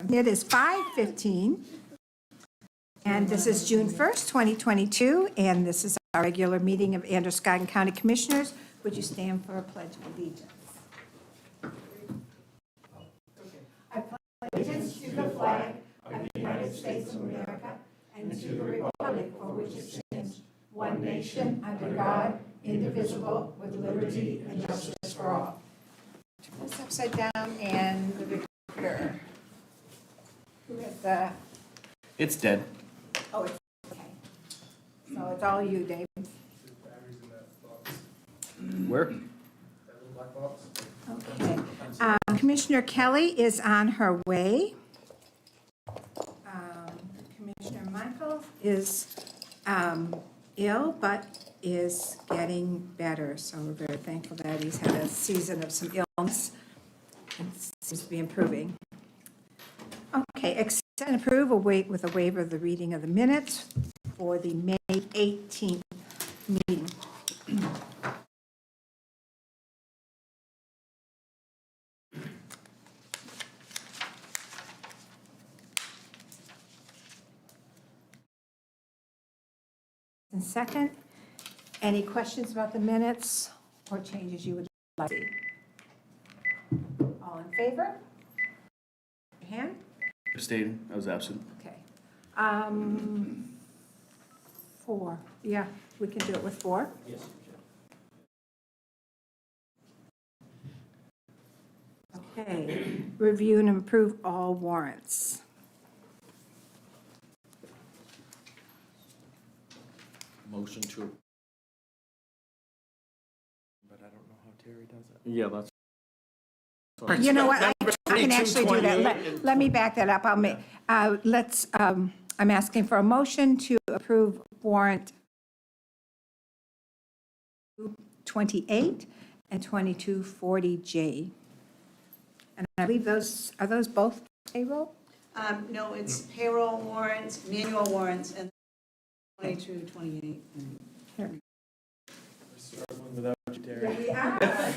It is 5:15, and this is June 1st, 2022, and this is our regular meeting of Androscoggin County Commissioners. Would you stand for a pledge of allegiance? I pledge allegiance to the flag of the United States of America and to the republic for which it stands, one nation, under God, indivisible, with liberty and justice for all. Turn this upside down, and the recorder. Who has the, It's dead. oh, it's, okay. So it's all you, Dave. Where? Okay. Commissioner Kelly is on her way. Commissioner Michael is ill, but is getting better. So we're very thankful that he's had a season of some illness and seems to be improving. Okay, accept and approve with a waiver of the reading of the minutes for the May 18th meeting. And second, any questions about the minutes or changes you would like to see? All in favor? Your hand? Abstaining. I was absent. Okay. 4. Yeah, we can do it with 4. Yes. Okay. Review and approve all warrants. Motion to, But I don't know how Terry does it. yeah, that's. You know what, I can actually do that. 3228. Let me back that up. I'll make, I'm asking for a motion to approve warrant 28 and 2240J. And I believe those, are those both payroll? No, it's payroll warrants, manual warrants, and 22, 28. Struggling without you, Terry. Yeah.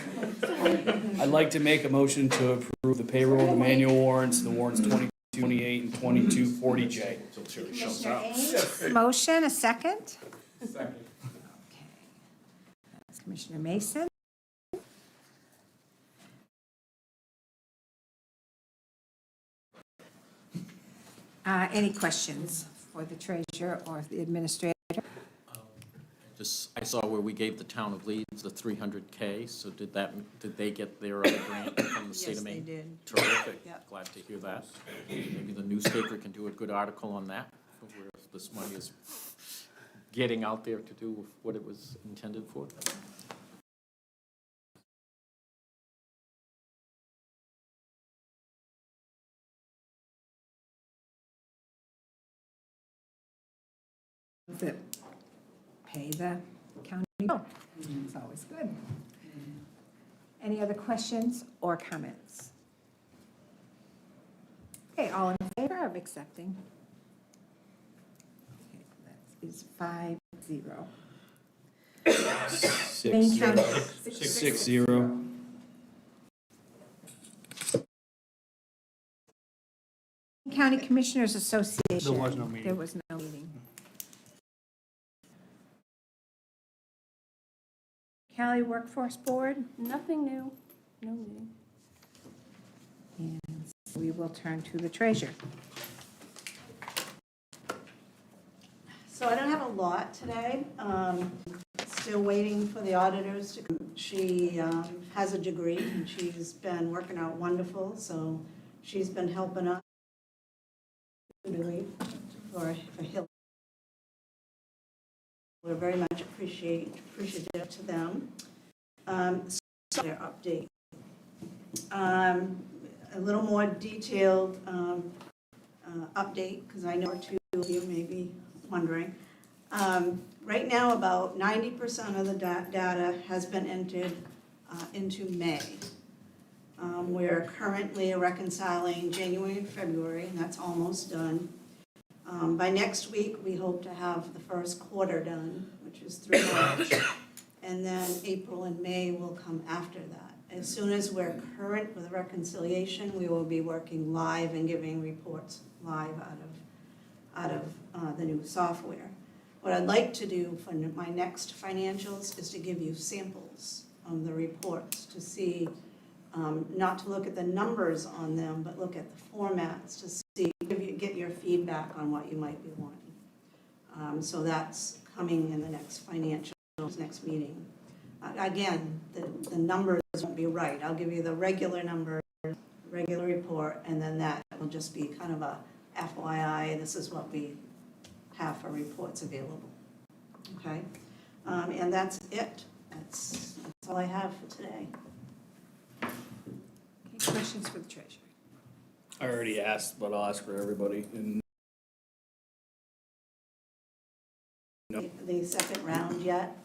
I'd like to make a motion to approve the payroll, the manual warrants, the warrants 2228 and 2240J. Commissioner Ames, motion, a second? Second. Okay. That's Commissioner Mason. Any questions for the treasurer or the administrator? I saw where we gave the town of Leeds the 300K, so did they get their other grant from the state of Maine? Yes, they did. Terrific. Yep. Glad to hear that. Maybe the newspaper can do a good article on that, where this money is getting out there to do what it was intended for. That pay the county bill. It's always good. Any other questions or comments? Okay, all in favor of accepting? Okay, that is 5-0. Maine County- 6-0. County Commissioners Association. There was no meeting. There was no meeting. Cali Workforce Board, Nothing new, no meeting. and we will turn to the treasurer. So I don't have a lot today. Still waiting for the auditors to, she has a degree, and she's been working out wonderful, so she's been helping us for Hill. We're very much appreciative to them. So their update. A little more detailed update, because I know two of you may be wondering. Right now, about 90% of the data has been entered into May. We're currently reconciling January and February, and that's almost done. By next week, we hope to have the first quarter done, which is through March, and then April and May will come after that. As soon as we're current with reconciliation, we will be working live and giving reports live out of the new software. What I'd like to do for my next financials is to give you samples of the reports to see, not to look at the numbers on them, but look at the formats to see, get your feedback on what you might be wanting. So that's coming in the next financials, next meeting. Again, the numbers won't be right. I'll give you the regular number, regular report, and then that will just be kind of a FYI, this is what we have for reports available. Okay? And that's it. That's all I have for today. Any questions for the treasurer? I already asked, but I'll ask for everybody. And The second round yet.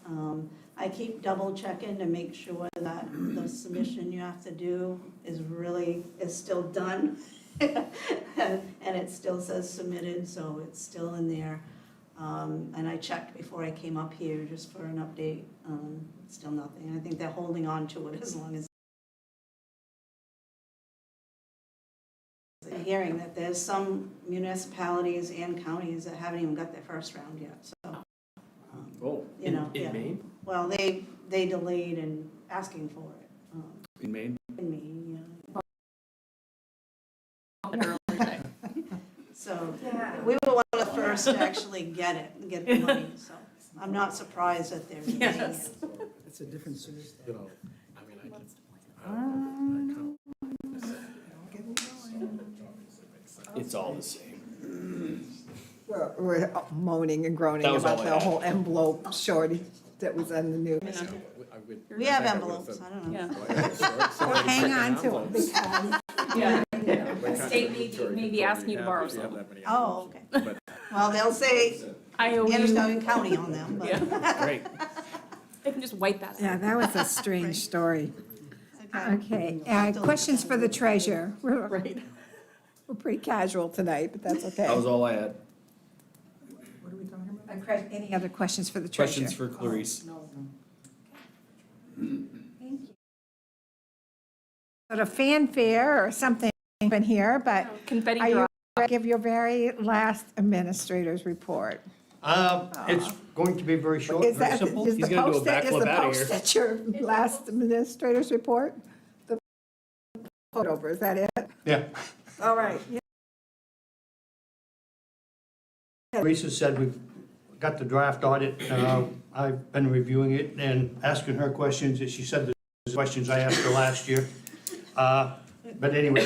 I keep double checking to make sure that the submission you have to do is still done. And it still says submitted, so it's still in there. And I checked before I came up here just for an update. Still nothing. I think they're holding on to it as long as hearing that there's some municipalities and counties that haven't even got their first round yet, so. You know, In yeah. Maine? Well, they delayed in asking for it. in Maine, In Maine, yeah. So, we were one of the first to actually get it, and get the money, so I'm not surprised that they're delaying it. It's a different service. You know, I mean, it's all the same. We're moaning and groaning That was about all I the had. whole envelope shortage that was on the news. We have envelopes, I don't know. Yeah. Hang on to them because Yeah. The state may be asking you to borrow some. Oh, okay. Well, they'll say I owe you. Anderson County on them, but. Yeah. Great. They can just wipe that yeah, out. that was a strange story. Okay, Still questions for the depends. treasurer? Right. We're pretty casual tonight, but that's okay. That was all I had. What are we talking about? Any other questions for the treasurer? Questions for Clarice? No. Thank you. Sort of fanfare or something in here, but Confetti are you drop. ready to give your very last administrator's report? It's going to be very short, Is very that, simple. is the He's gonna do a post, is backflip the outta post here. that your last administrator's report? The vote over, is that it? Yeah. All right. Yeah. Teresa said we've got the draft audit. I've been reviewing it and asking her questions. She said the questions I asked her last year. But anyway,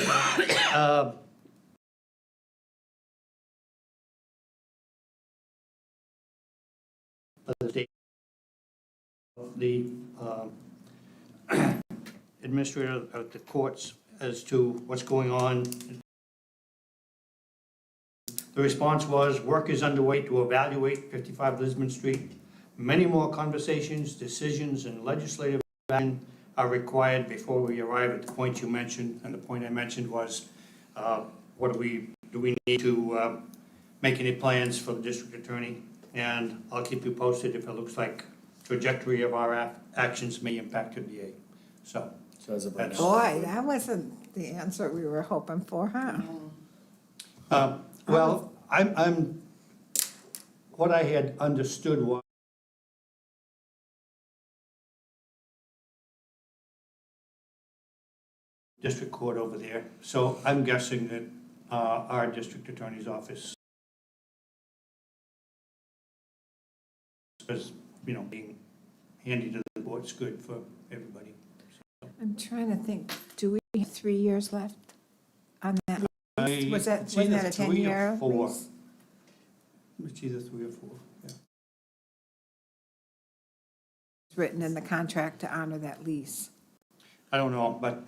the administrator of the courts as to what's going on. The response was, work is underway to evaluate 55 Lisbon Street. Many more conversations, decisions, and legislative action are required before we arrive at the point you mentioned. And the point I mentioned was, do we need to make any plans for the district attorney? And I'll keep you posted if it looks like trajectory of our actions may impact the VA. So, So as of right now. Boy, that wasn't the answer we were hoping for, huh? well, I'm, what I had understood was district court over there, so I'm guessing that our district attorney's office is, being handy to the board's good for everybody. I'm trying to think, do we have 3 years left on that? Was that, It's wasn't either that a 3 or 10-year 4. lease? It's either 3 or 4, yeah. It's written in the contract to honor that lease. I don't know, but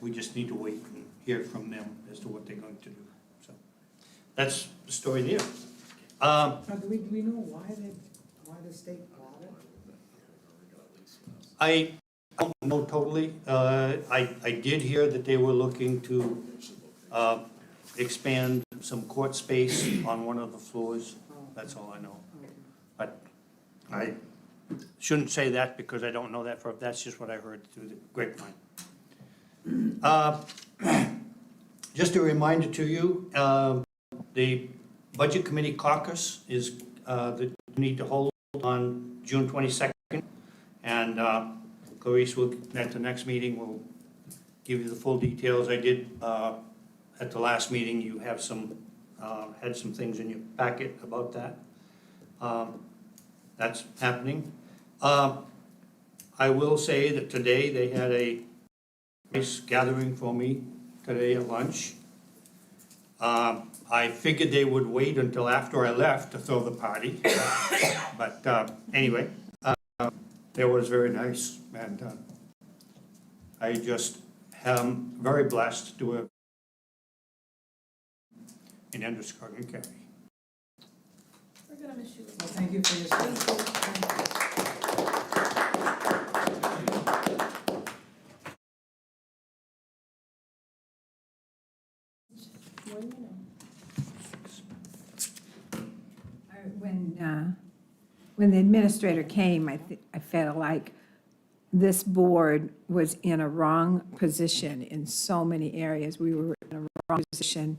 we just need to wait and hear from them as to what they're going to do. So that's the story there. Now, do we know why the state bought it? I don't know totally. I did hear that they were looking to expand some court space on one of the floors. That's all I know. But shouldn't say that because I don't know that that's just what I heard through the grapevine. Just a reminder to you, the Budget Committee caucus is, that you need to hold on June 22nd. And Clarice will, at the next meeting, will give you the full details. I did, at the last meeting, you have some, had some things in your packet about that. That's happening. I will say that today they had a nice gathering for me today at lunch. I figured they would wait until after I left to throw the party. But anyway, it was very nice, and I just am very blessed to have in Androscoggin County. We're gonna miss you. Well, thank you for your service. More than you know. When the administrator came, I felt like this board was in a wrong position in so many areas. We were in a wrong position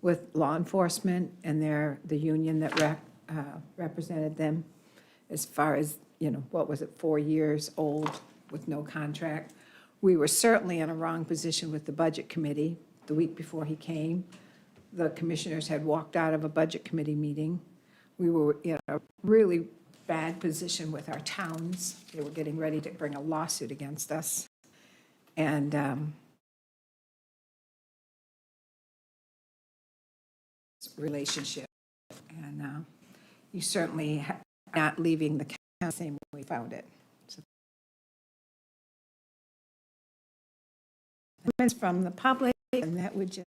with law enforcement and the union that represented them as far as, what was it, 4 years old with no contract. We were certainly in a wrong position with the Budget Committee the week before he came. The commissioners had walked out of a Budget Committee meeting. We were in a really bad position with our towns. They were getting ready to bring a lawsuit against us. And relationship. And you certainly not leaving the county the same way we found it. So, comments from the public, and that would just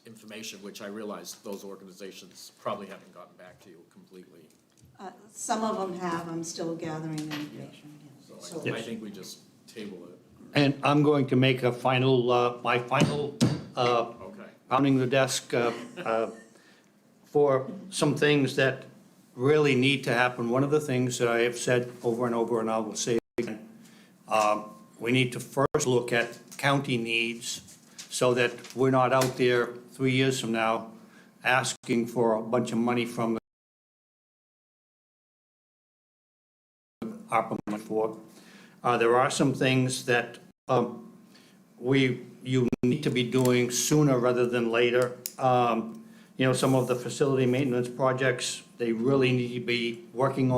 Information, which I realize those organizations probably haven't gotten back to you completely. Some of them have, I'm still gathering information. So I think we just table it. And I'm going to make a final, my final Okay. pounding the desk for some things that really need to happen. One of the things that I have said over and over, and I will say it again, we need to first look at county needs so that we're not out there 3 years from now asking for a bunch of money from the ARPA money for. There are some things that you need to be doing sooner rather than later. Some of the facility maintenance projects, they really need to be working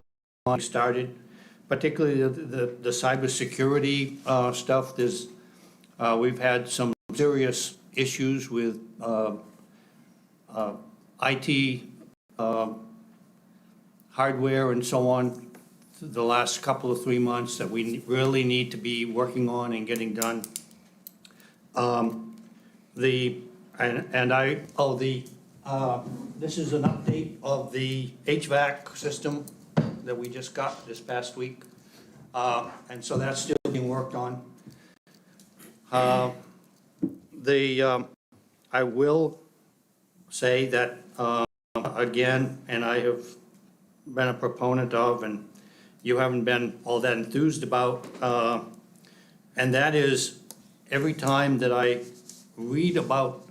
on, started, particularly the cybersecurity stuff. We've had some serious issues with IT hardware and so on the last couple of 3 months that we really need to be working on and getting done. This is an update of the HVAC system that we just got this past week. And so that's still being worked on. I will say that, again, and I have been a proponent of, and you haven't been all that enthused about, and that is every time that I read about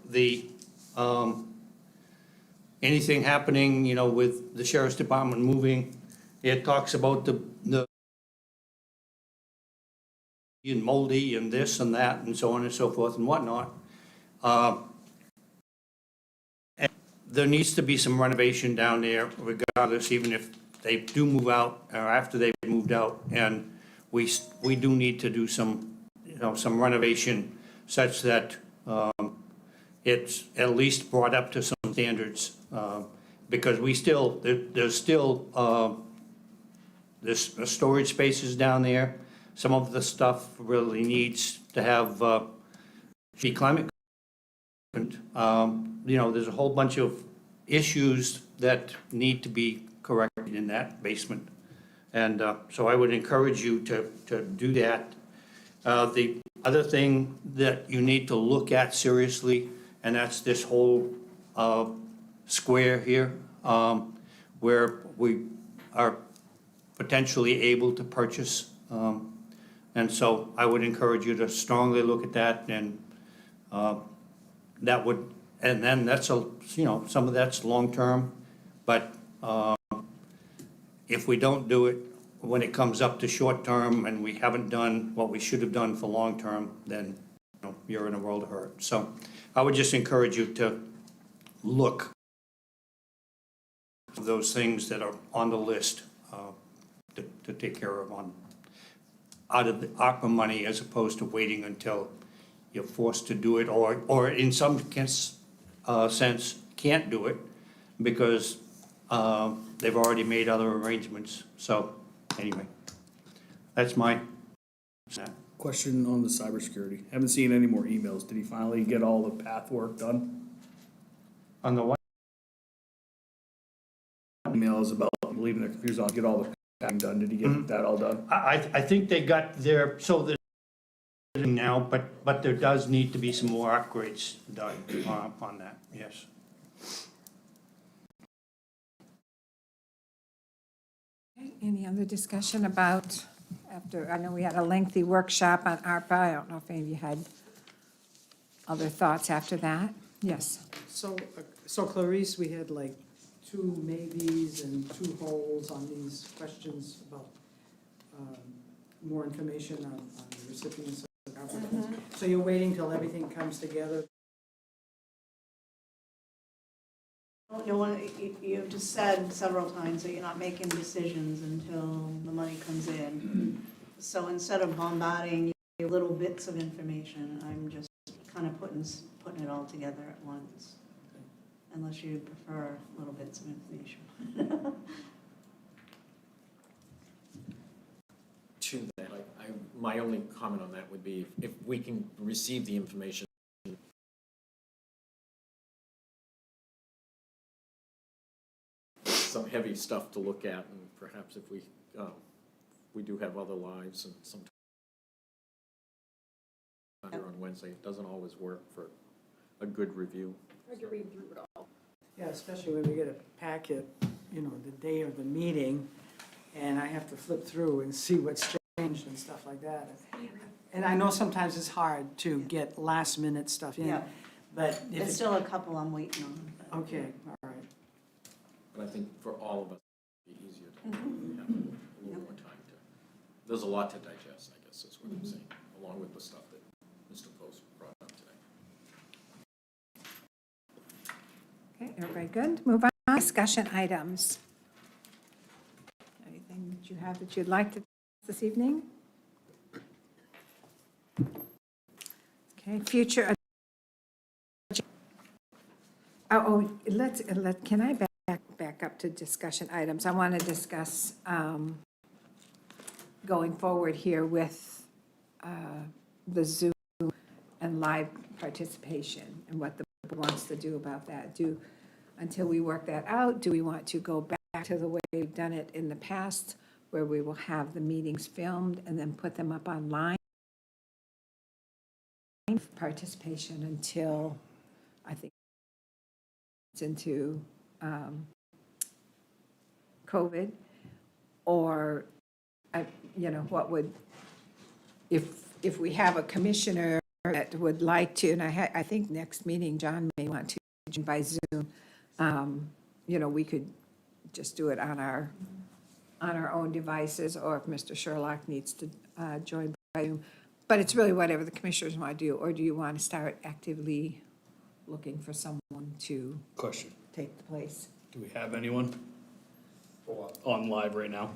anything happening, with the sheriff's department moving, it talks about the and moldy and this and that and so on and so forth and whatnot. And there needs to be some renovation down there regardless, even if they do move out or after they've moved out. And we do need to do some renovation such that it's at least brought up to some standards. Because there's storage spaces down there. Some of the stuff really needs to be climate You know, there's a whole bunch of issues that need to be corrected in that basement. And so I would encourage you to do that. The other thing that you need to look at seriously, and that's this whole square here, where we are potentially able to purchase. And so I would encourage you to strongly look at that, and that would, and then that's you know, some of that's long-term, but if we don't do it, when it comes up to short-term and we haven't done what we should have done for long-term, then, you know, you're in a world of hurt. So I would just encourage you to look for those things that are on the list to take care of out of the ARPA money, as opposed to waiting until you're forced to do it, or in some sense, can't do it because they've already made other arrangements. So anyway, that's my. Question on the cybersecurity. Haven't seen any more emails. Did he finally get all the path work done? On the one, Emails about leaving the computers on, get all the pathing done. Did he get that all done? I think they got their, so they're now, but there does need to be some more upgrades done on that, yes. Any other discussion about, after, I know we had a lengthy workshop on ARPA. I don't know if any of you had other thoughts after that. Yes. So Clarice, we had like 2 maybes and 2 holds on these questions about more information on the recipients of ARPA funds. So you're waiting till everything comes together? You've just said several times that you're not making decisions until the money comes in. So instead of bombarding you with little bits of information, I'm just kind of putting it all together at once, unless you prefer little bits of information. To that, my only comment on that would be if we can receive the information some heavy stuff to look at, and perhaps if we do have other lives, and sometimes on Wednesday, it doesn't always work for a good review. I could read through it all. Yeah, especially when we get a packet, you know, the day of the meeting, and I have to flip through and see what's changed and stuff like that. And I know sometimes it's hard to get last-minute stuff in, Yeah. but if There's it's, still a couple I'm waiting on. but- okay, all right. But I think for all of us, it'd be easier to have a little more time to, there's a lot to digest, I guess is what I'm saying, along with the stuff that Mr. Post brought up today. Okay, everybody good? Move on, discussion items. Anything that you have that you'd like to this evening? Okay, future. Can I back up to discussion items? I want to discuss going forward here with the Zoom and live participation and what the board wants to do about that. Until we work that out, do we want to go back to the way we've done it in the past, where we will have the meetings filmed and then put them up online? Participation until, I think, it's into COVID, or, what would, if we have a commissioner that would like to, and I think next meeting, John may want to join by Zoom, we could just do it on our own devices, or if Mr. Sherlock needs to join by Zoom. But it's really whatever the commissioners want to do, or do you want to start actively looking for someone to Question. take the place? Do we have anyone For what? on live right now?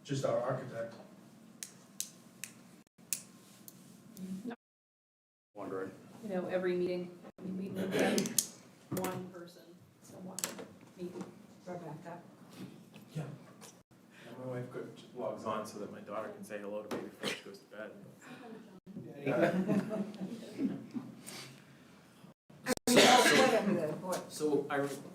Just our architect. Wondering. Every meeting, we move them one person, so one meeting. Rebecca? Yeah. My wife logs on so that my daughter can say hello to me before she goes to bed. whatever the board. So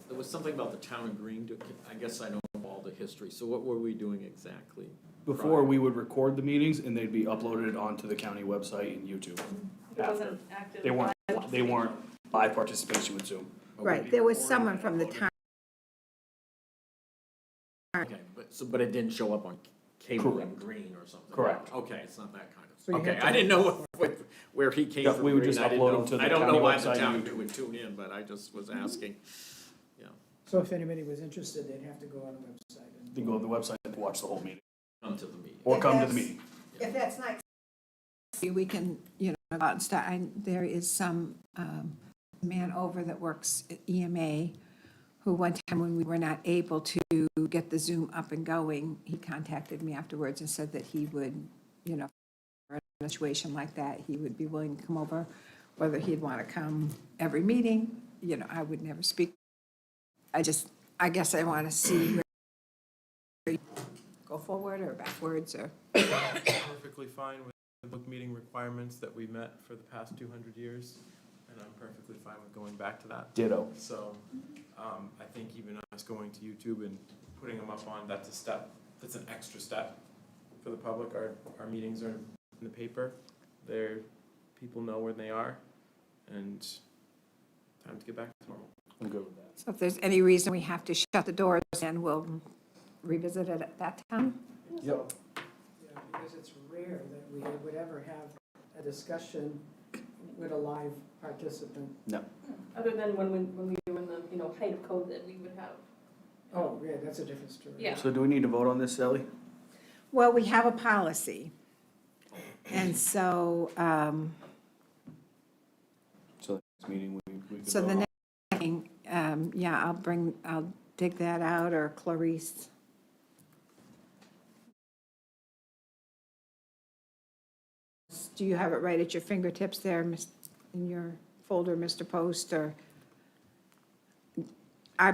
there was something about the town of Green, I guess I know all the history, so what were we doing exactly? Before, we would record the meetings and they'd be uploaded onto the county website and YouTube. It wasn't active. They weren't live participation with Zoom. Right, there was someone from the town. Okay, but it didn't show up on cable and Green or something? Correct. Okay, it's not that kind So you of, okay, had to- I didn't know where he came Yeah, from. we would Green. just I didn't upload know- them to the I don't know county why the website town and YouTube. would tune in, but I just was asking, yeah, So if anybody was interested, they'd have to go on the website and. They go to the website and watch the whole meeting, come to the meeting. or If come to the that's- meeting. If that's not, we can, go out and start, there is some man over that works at EMA, who one time when we were not able to get the Zoom up and going, he contacted me afterwards and said that he would, for a situation like that, he would be willing to come over, whether he'd want to come every meeting, I would never speak. I guess I want to see where you go forward or backwards or. Perfectly fine with the book meeting requirements that we met for the past 200 years, and I'm perfectly fine with going back to that. Ditto. So, I think even us going to YouTube and putting them up on, that's a step, that's an extra step for the public. Our meetings are in the paper. People know where they are, and time to get back to normal. I'm good with that. So if there's any reason we have to shut the doors, then we'll revisit it at that time. Yep. Yeah, because it's rare that we would ever have a discussion with a live participant. No. Other than when we were in the, height of COVID, we would have. Oh, yeah, that's a different story. Yeah. So do we need to vote on this, Sally? Well, we have a policy. And so, So the next meeting, we could so vote the on. next thing, I'll dig that out, or Clarice. Do you have it right at your fingertips there, in your folder, Mr. Post, or? I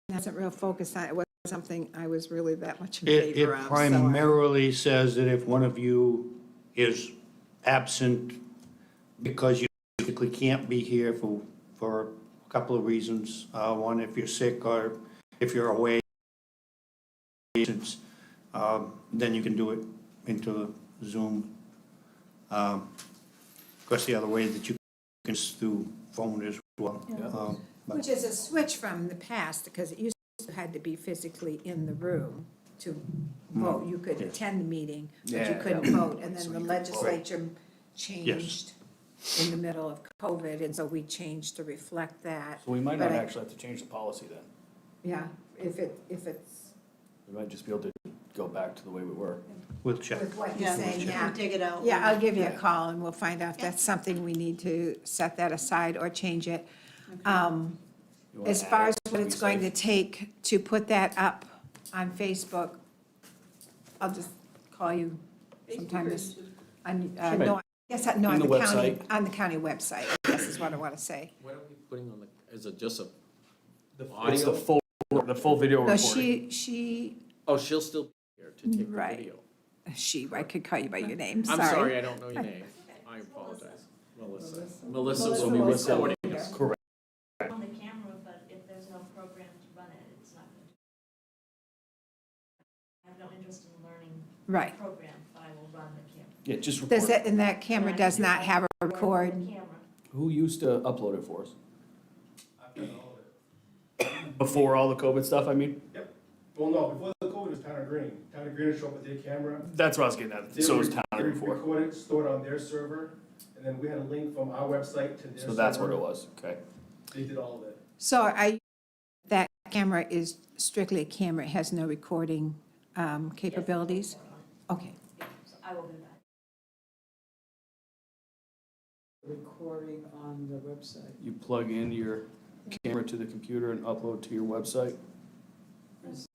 wasn't real focused on, it wasn't something I was really that much in It favor of. so I- primarily says that if one of you is absent because you physically can't be here for a couple of reasons, one, if you're sick or if you're away, then you can do it into Zoom. Of course, the other way that you can is through phone as well. Which is a switch from the past, because it used to had to be physically in the room to vote. You could attend the meeting, but you Yeah, couldn't yeah. vote. And So then the you could vote. legislature changed in the middle of COVID, and so we changed to reflect that. So we might not But I- actually have to change the policy then. Yeah, if it's We might just be able to go back to the way we were. We'll check. with what you're Yeah, saying, yeah. dig it out. Yeah, I'll give you a call and we'll find out if that's something we need to set that aside or change it. You wanna As add far it as to what be it's going to safe? take to put that up on Facebook, I'll just call you sometime this, on, no, I guess, no, On on the the county, website. on the county website, I guess is what I want to say. What are we putting on is it just a It's the audio? full video No, recording. she, Oh, she'll still be here to take the Right. video. I could call you by your name, I'm sorry. sorry, I don't know your name. I apologize. Melissa. Melissa Melissa will be will recording be us. Correct. On the camera, but if there's no program to run it, it's not going to. I have no interest in learning Right. the program, but I will run the camera. Yeah, just Does record. it, and that camera does not have a Work record? the camera. Who used to upload it for us? I've done all of it. Before all the COVID stuff, I mean? Well, no, before the COVID, it was Town of Green. Town of Green would show up with their camera. That's what I was getting at. They So would is Town they would before. record it, store it on their server, and then we had a link from our website to their server. So that's what it was, okay. They did all of it. So that camera is strictly a camera, it has no recording capabilities? Okay. Yeah, so I will do that. Recording on the website. You plug in your camera to the computer and upload to your website? Is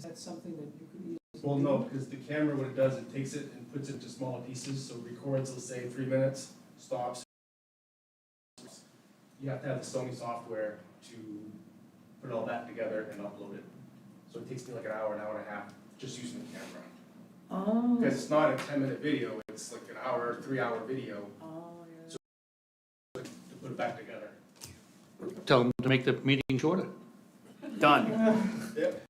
that something that you could easily? Well, no, because the camera, what it does, it takes it and puts it into smaller pieces, so it records, let's say, 3 minutes, stops. You have to have the Sony software to put all that together and upload it. So it takes me like an hour and a half just using the camera. Oh. Because it's not a 10-minute video, it's like an hour, 3-hour video Oh, yeah. to put it back together. Tell them to make the meeting shorter. Done. Yep.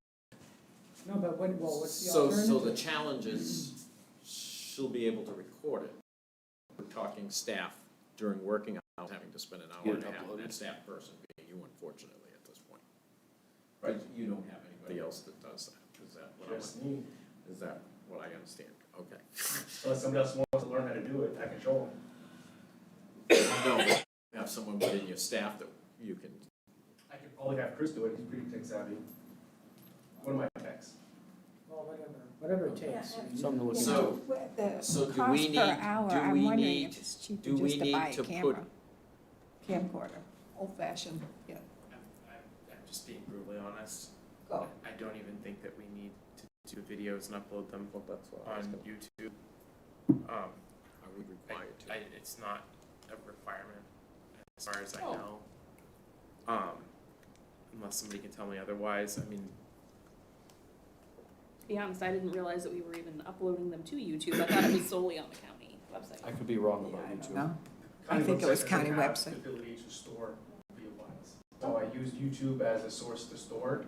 No, but what's the So alternative? the challenge is, she'll be able to record it. We're talking staff during working hours, having to spend an hour Get and it a half, and uploaded. that staff person being you, unfortunately, at this point. Right, you don't have anybody else that does that, is that what Just me. is that what I understand? Okay. Unless somebody else wants to learn how to do it, I can show them. No, have someone within your staff that you can, I could probably have Chris do it, he's pretty tech savvy. One of my techs. Well, whatever it takes. Something to look into. So- The so do cost we per need- hour, do I'm we wondering need- if it's cheaper do we just to need buy a to put- camera. Camcorder, old fashioned, yeah. I'm just being brutally honest. Go. I don't even think that we need to do videos and upload them on YouTube. are we required to? It's not a requirement as far as I Oh. know. Unless somebody can tell me otherwise, I mean, To be honest, I didn't realize that we were even uploading them to YouTube. I thought it was solely on the county website. I could be wrong about Yeah, I don't YouTube. know. County think it was website county doesn't have website. the ability to store video files. So I used YouTube as a source to store,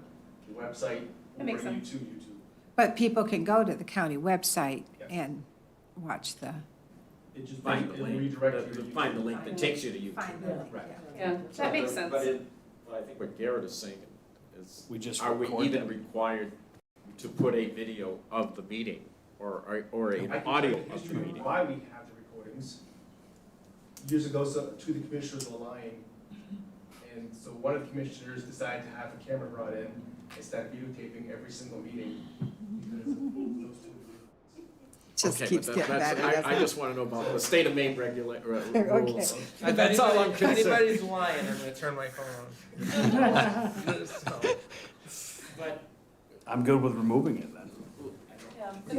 the website will That makes bring you to YouTube. But people can go to the county website Yes. and watch the. It just, Find the it'll link, redirect you to YouTube. find the link that takes you to YouTube. Find the link, Right. yeah. Yeah, that makes sense. But I think what Garrett is saying is, We just are we record even them. required to put a video of the meeting or an I can audio tell you the of the history of meeting? why we have the recordings. Years ago, two of the commissioners were lying, and so one of the commissioners decided to have a camera brought in and start videotaping every single meeting because of those two. Just Okay, keeps but getting that's- better, I doesn't it? just wanna know about the state of Maine Okay. rules. if That's all I'm concerned. anybody's lying, I'm gonna turn my phone on. So, but I'm good with removing it then.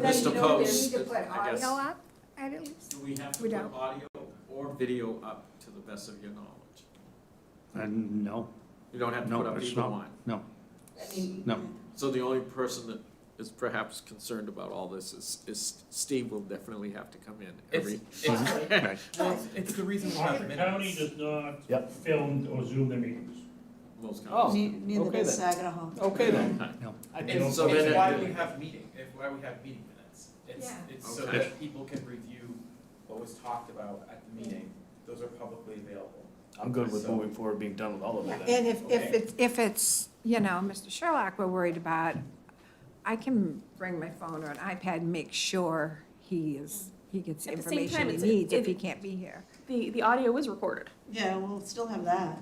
Mr. Post, Need to put I guess, audio up at least? do we have to We put don't. audio or video up to the best of your knowledge? No, You don't have to No, put up it's either not. one. no. So the only person that is perhaps concerned about all this is Steve will definitely have to come in every. Right. it's the reason we have The minutes. county does not Yep. film or Zoom their meetings. Most Oh. counties. Neither Okay does then. Saginaw. Okay then. It's, So then it's why it- we have meeting, why we have meeting minutes. Yeah. It's so Okay. that people can review what was talked about at the meeting. Those are publicly available. I'm good with moving forward, being done with all of Yeah, it then. and if it's, you know, Mr. Sherlock we're worried about, I can bring my phone or an iPad and make sure he gets the At the same information time, he it's- needs if it- he can't be here. The audio is recorded. Yeah, we'll still have that.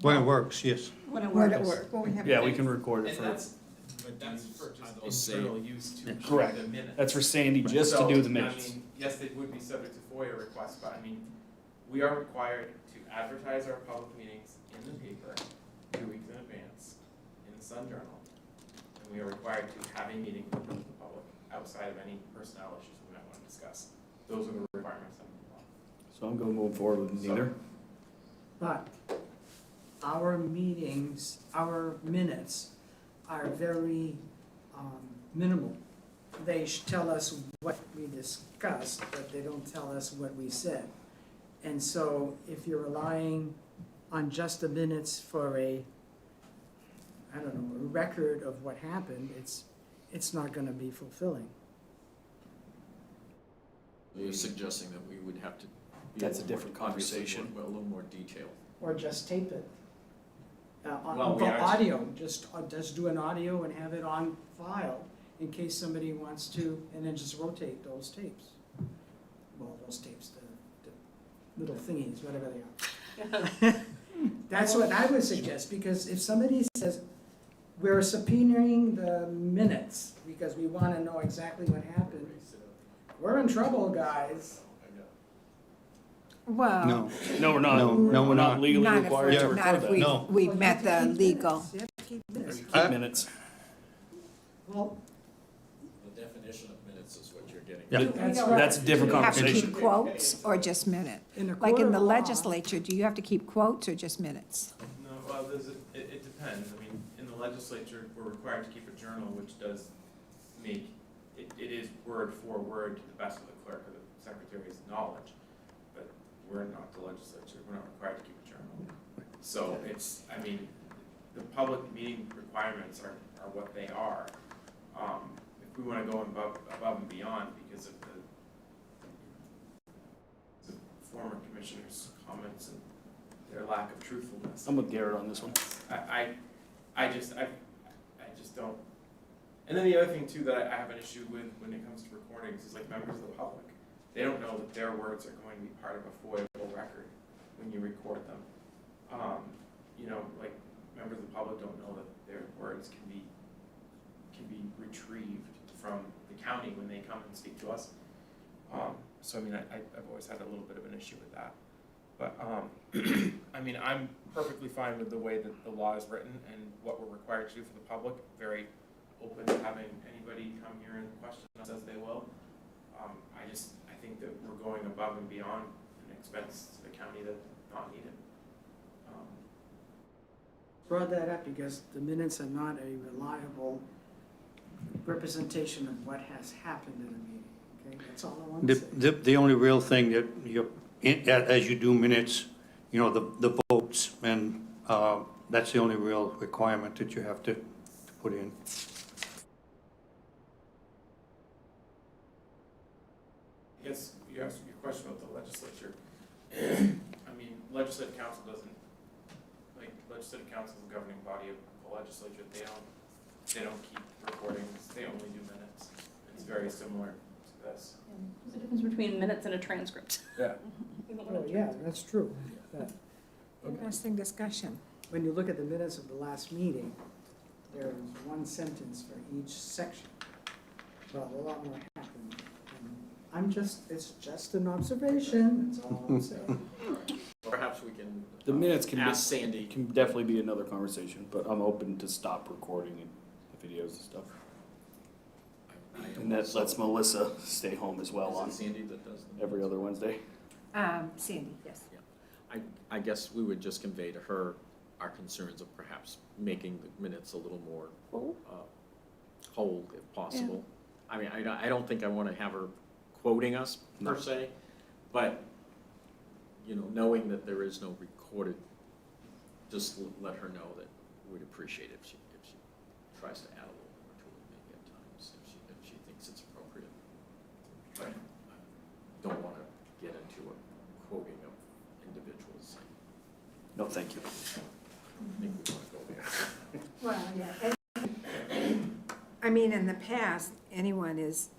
When it works, yes. When it Word works. at work, when we have. Yeah, we can record it And for, that's for Those just save- internal use to Correct. the minutes. that's for Sandy, just to So, do the minutes. I mean, yes, they would be subject to FOIA requests, but I mean, we are required to advertise our public meetings in the paper 2 weeks in advance in the Sun Journal. And we are required to have a meeting with the public outside of any personnel issues we might want to discuss. Those are the requirements under the law. So I'm going moving forward with neither. But our meetings, our minutes are very minimal. They tell us what we discussed, but they don't tell us what we said. And so if you're relying on just the minutes for a record of what happened, it's not gonna be fulfilling. You're suggesting that we would have to. be That's a more- different obviously conversation. A little more detail. Or just tape it. Well, we For actually- audio, just do an audio and have it on file in case somebody wants to, and then just rotate those tapes. Well, those tapes, the little thingies, whatever they are. That's what I would suggest, because if somebody says, we're subpoenaing the minutes because we wanna know exactly what happened, we're in trouble, guys. Well, No, No, we're not. No, we're not. legally not if required to we're, not record if that. we've, No. we've met the legal. You have to keep minutes. Keep minutes. Well, The definition of minutes is what you're getting. Yeah. that's right. right. That's a different Do you have to conversation. keep quotes or just minute? In a Like court in of the law- legislature, do you have to keep quotes or just minutes? No, well, it depends. I mean, in the legislature, we're required to keep a journal which does make, it is word for word to the best of the clerk or the secretary's knowledge, but we're not the legislature, we're not required to keep a journal. So it's, I mean, the public meeting requirements are what they are. If we wanna go above and beyond because of the former commissioner's comments and their lack of truthfulness. I'm with Garrett on this one. I just don't. And then the other thing too that I have an issue with when it comes to recordings is like members of the public. They don't know that their words are going to be part of a FOIA record when you record them. You know, like members of the public don't know that their words can be retrieved from the county when they come and speak to us. So I mean, I've always had a little bit of an issue with that. But I mean, I'm perfectly fine with the way that the law is written and what we're required to do for the public. Very open to having anybody come here and question us as they will. I think that we're going above and beyond an expense to the county that's not needed. Brought that up because the minutes are not a reliable representation of what has happened in a meeting, okay? That's all I want to say. The only real thing that as you do minutes, you know, the votes, and that's the only real requirement that you have to put in. I guess you asked your question about the legislature. I mean, legislative council doesn't, like, legislative council is the governing body of the legislature. They don't keep recordings, they only do minutes. It's very similar to this. There's a difference between minutes and a transcript. Yeah. Oh, yeah, that's true. But Interesting discussion. when you look at the minutes of the last meeting, there is one sentence for each section. Well, a lot more happened. And it's just an observation, that's all I'm saying. Perhaps we can The minutes can ask Sandy. can definitely be another conversation, but I'm open to stop recording and the videos and stuff. And that lets Melissa stay home as well Is on it Sandy that does the every other Wednesday. Sandy, yes. I guess we would just convey to her our concerns of perhaps making the minutes a little more whole if possible. I mean, I don't think I want to have her quoting us per se, but, you know, knowing that there is no recorded, just let her know that we'd appreciate it if she tries to add a little more to it maybe at times, if she thinks it's appropriate. But I don't want to get into a quoting of individuals. No, thank you. I think we want to go there. Well, yeah. I mean, in the past, anyone is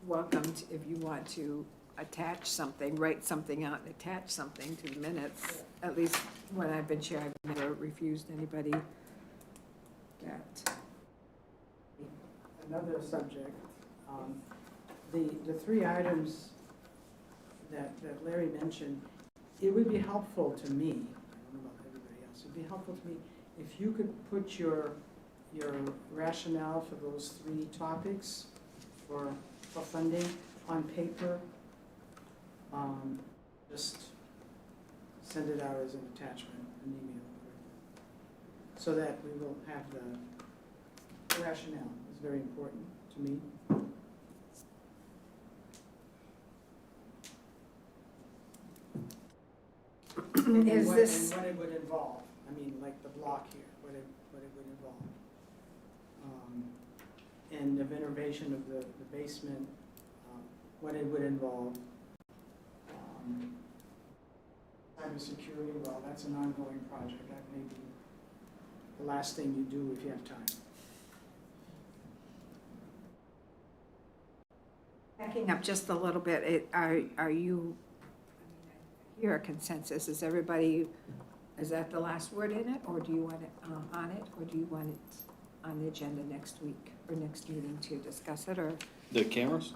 welcomed if you want to attach something, write something out and attach something to the minutes. At least when I've been chair, I've never refused anybody that. Another subject, the three items that Larry mentioned, it would be helpful to me, I don't know about everybody else, it'd be helpful to me if you could put your rationale for those three topics for funding on paper. Just send it out as an attachment, an email, so that we will have the rationale. It's very important to me. And Is what- this- And what it would involve, I mean, like the block here, what it would involve. And the renovation of the basement, what it would involve. Cybersecurity, well, that's an ongoing project, that may be the last thing you do if you have time. Backing up just a little bit, are you, I hear a consensus, is that the last word in it, or do you want it on it, or do you want it on the agenda next week, or next meeting to discuss it, or? The cameras?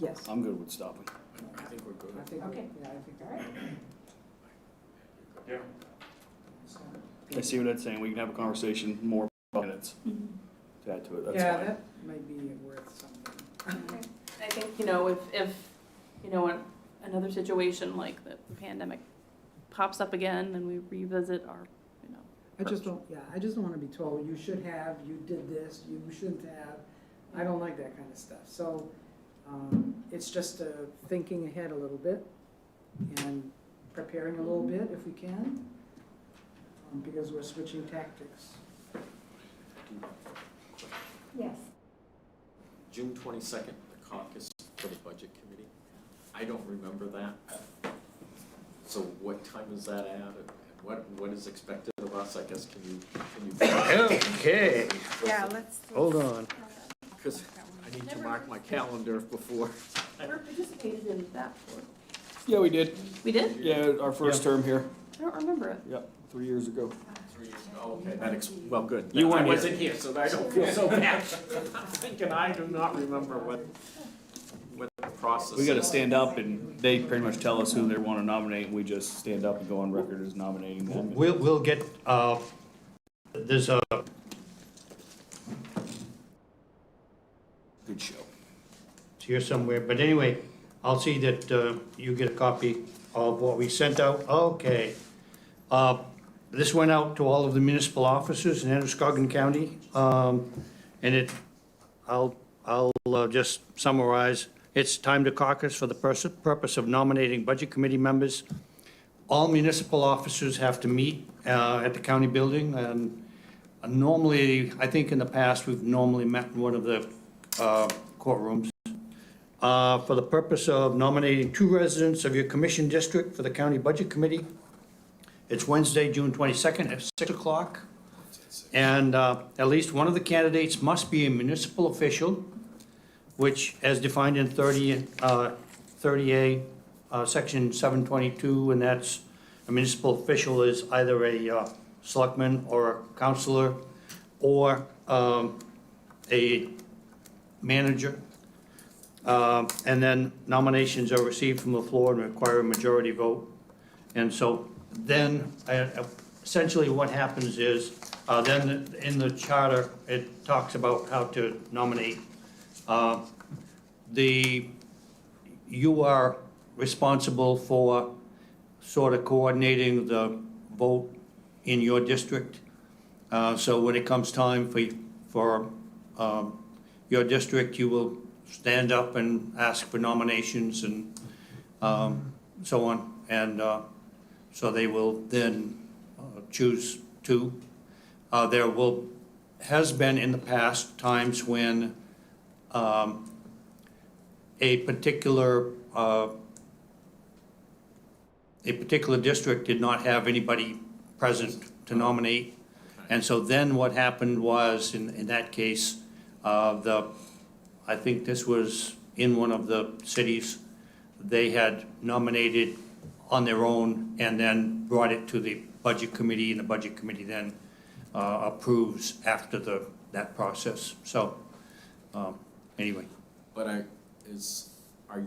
Yes. I'm good with stopping. I think we're good. I think, Okay. yeah, I think. All right. Yeah. So, I see what that's saying. We can have a conversation more minutes to add to it. That's yeah, fine. that might be worth something. Okay. I think, you know, if you know, another situation like the pandemic pops up again, then we revisit our, you know. I just don't want to be told, you should have, you did this, you shouldn't have. I don't like that kind of stuff. So it's just thinking ahead a little bit and preparing a little bit if we can, because we're switching tactics. Yes. June 22nd, the caucus for the budget committee. I don't remember that. So what time is that at, and what is expected of us? I guess, can you? Okay, Yeah, let's. hold on. Because I need to mark my calendar before. Never participated in that before. Yeah, we did. We did? Yeah, our first term here. I don't remember it. Yep, 3 years ago. 3 years ago, okay, that well, good. You weren't I here. wasn't here, so I don't feel so bad. I'm thinking I do not remember what the process We gotta is. stand up and they pretty much tell us who they wanna nominate, and we just stand up and go on record as nominating them. We'll get, there's a, Good show. it's here somewhere, but anyway, I'll see that you get a copy of what we sent out. Okay. This went out to all of the municipal officers in Androscoggin County, and I'll just summarize. It's time to caucus for the purpose of nominating budget committee members. All municipal officers have to meet at the county building, and normally, I think in the past, we've normally met in one of the courtrooms. For the purpose of nominating 2 residents of your commission district for the county budget committee. It's Wednesday, June 22nd at 6 o'clock. And at least one of the candidates must be a municipal official, which as defined in 30A, Section 722, and that's a municipal official is either a selectman or a counselor or a manager. And then nominations are received from the floor and require a majority vote. And so then, essentially what happens is, then in the charter, it talks about how to nominate. You are responsible for sort of coordinating the vote in your district. So when it comes time for your district, you will stand up and ask for nominations and so on. And so they will then choose 2. Has been in the past times when a particular district did not have anybody present to nominate. And so then what happened was, in that case, I think this was in one of the cities, they had nominated on their own and then brought it to the budget committee, and the budget committee then approves after that process. So, anyway. But are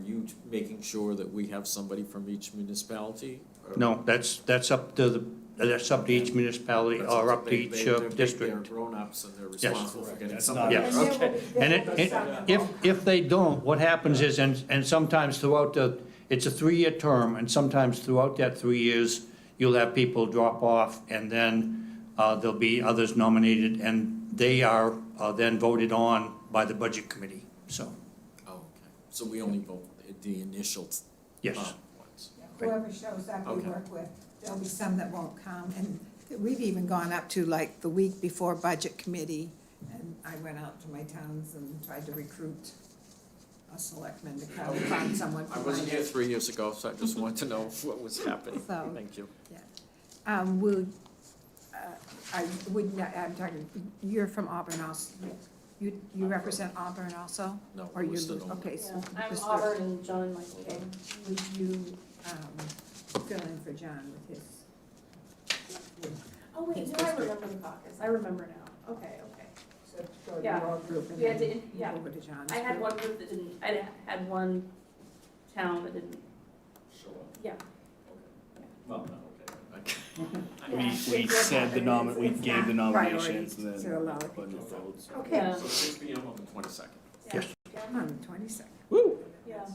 you making sure that we have somebody from each municipality? Or- No, that's up to each municipality That's or up to they- each they're district. They're grown-ups and they're Yes. responsible for getting That's somebody. not- Yes. Okay. And if they don't, what happens is, and sometimes it's a 3-year term, and sometimes throughout that 3 years, you'll have people drop off, and then there'll be others nominated, and they are then voted on by the budget committee, so, Oh, okay. So we only vote the initial yes. ones. Whoever shows up, we Okay. work with. There'll be some that won't come, and we've even gone up to like the week before budget committee, and I went out to my towns and tried to recruit a selectman to come, find someone I from wasn't my here 3 years ago, so I just wanted to know what was happening. So- Thank you. I'm talking, you're from Auburn also, you represent Auburn also? No, Or you, listed only. okay, so. Yeah, I'm Mr. Auburn and John Michael. Okay, would you, fill in for John with his? Oh, wait, His no, I district. remember the caucus. I remember now. Okay, okay. So go to Yeah. your group and We had then to- yeah. over to John's I had group. one group that didn't, I had one town that didn't, Show up. yeah. Well, no, okay. Yeah, We it said the happens. we It's gave the not nominations priority and to then allow budget people. votes. Okay, Yeah. So 6 PM on the 22nd. Yes. on the 22nd. Yeah.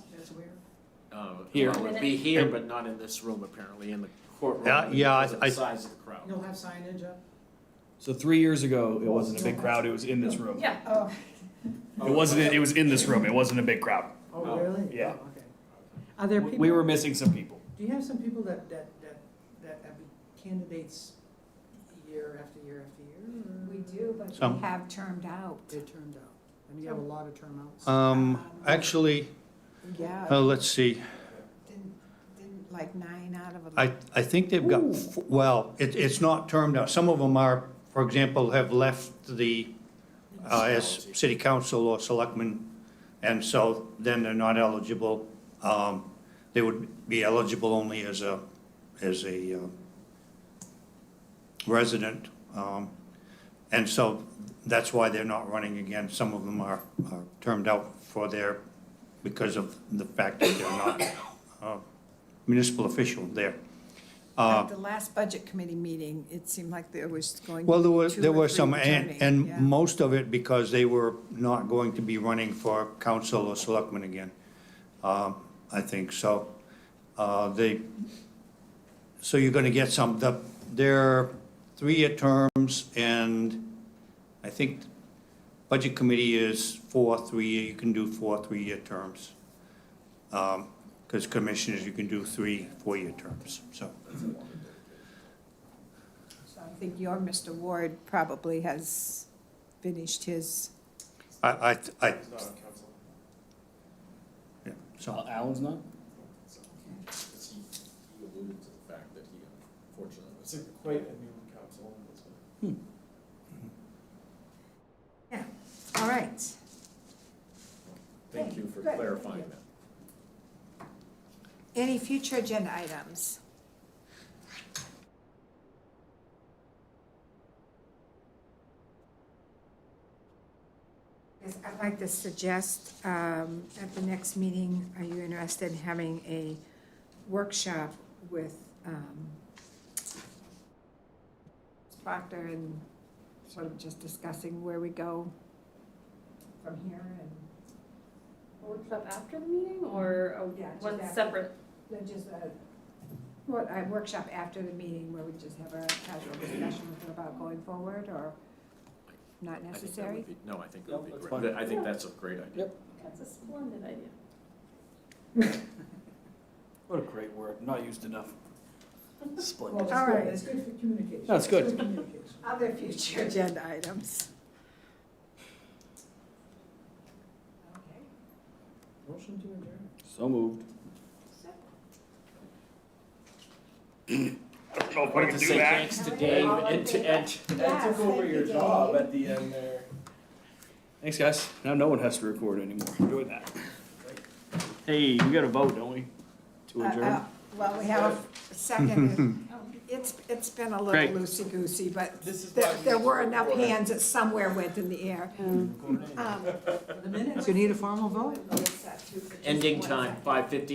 Here. Well, it'd be here, but not in this room, apparently, in the courtroom. Yeah, because of the I- size of the crowd. You'll have signage up? So 3 years ago, it wasn't a big crowd, it was in this room. Yeah. Oh, It wasn't, it was in this room, it wasn't a big crowd. Oh, really? Yeah. Oh, okay. Are there people? We were missing some people. Do you have some people that have been candidates year after year after year? or We do, but Some. we have termed out. They turned out, and you have a lot of term outs? Actually, Yeah, let's see, didn't like 9 out of 11. I think they've got, well, it's not termed out. Some of them are, for example, have left the, as city council or selectmen, and so then they're not eligible. They would be eligible only as a resident. And so that's why they're not running again. Some of them are termed out for their, because of the fact that they're not municipal official there. At the last budget committee meeting, it seemed like there was going. Well, there two there or were three some, returning, yeah. and most of it because they were not going to be running for council or selectmen again. I think so. So you're gonna get some, they're 3-year terms, and I think budget committee is 4 3-year, you can do 4 3-year terms. Because commissioners, you can do 3 4-year terms, so. So I think your Mr. Ward probably has finished his, I, He's not on council. yeah, so. Alan's not? Because he alluded to the fact that he unfortunately It's was. quite a new council. yeah, all right. Thank you for Good. clarifying that. Any future agenda items? Yes, I'd like to suggest, at the next meeting, are you interested in having a workshop with Proctor and sort of just discussing where we go from here and Workshop after the meeting or Yeah, just one after. separate? then just a workshop after the meeting where we just have a casual discussion with her about going forward, or not I think that necessary? would be, no, I think that would be that's great. fine. I think that's a great idea. That's a splendid idea. What a great word, not used enough. Well, Splendid. that's All good, right. that's good for communication. That's good. for communication. Other future agenda items? Okay. Motion to adjourn. So moved. Wanted to say thanks to Dave and to Ed. Yeah, took over thank your you, job Dave. at the end there. Thanks, guys. Now no one has to record anymore. Enjoy that. Hey, we got a vote, don't we? To adjourn? Well, we have a second. It's been a little Great. loosey-goosey, but This is there why we there used were to enough record. hands that somewhere went in the air. The minutes, you need a formal vote? What's that, 2 for just Ending one time, second? 5:50.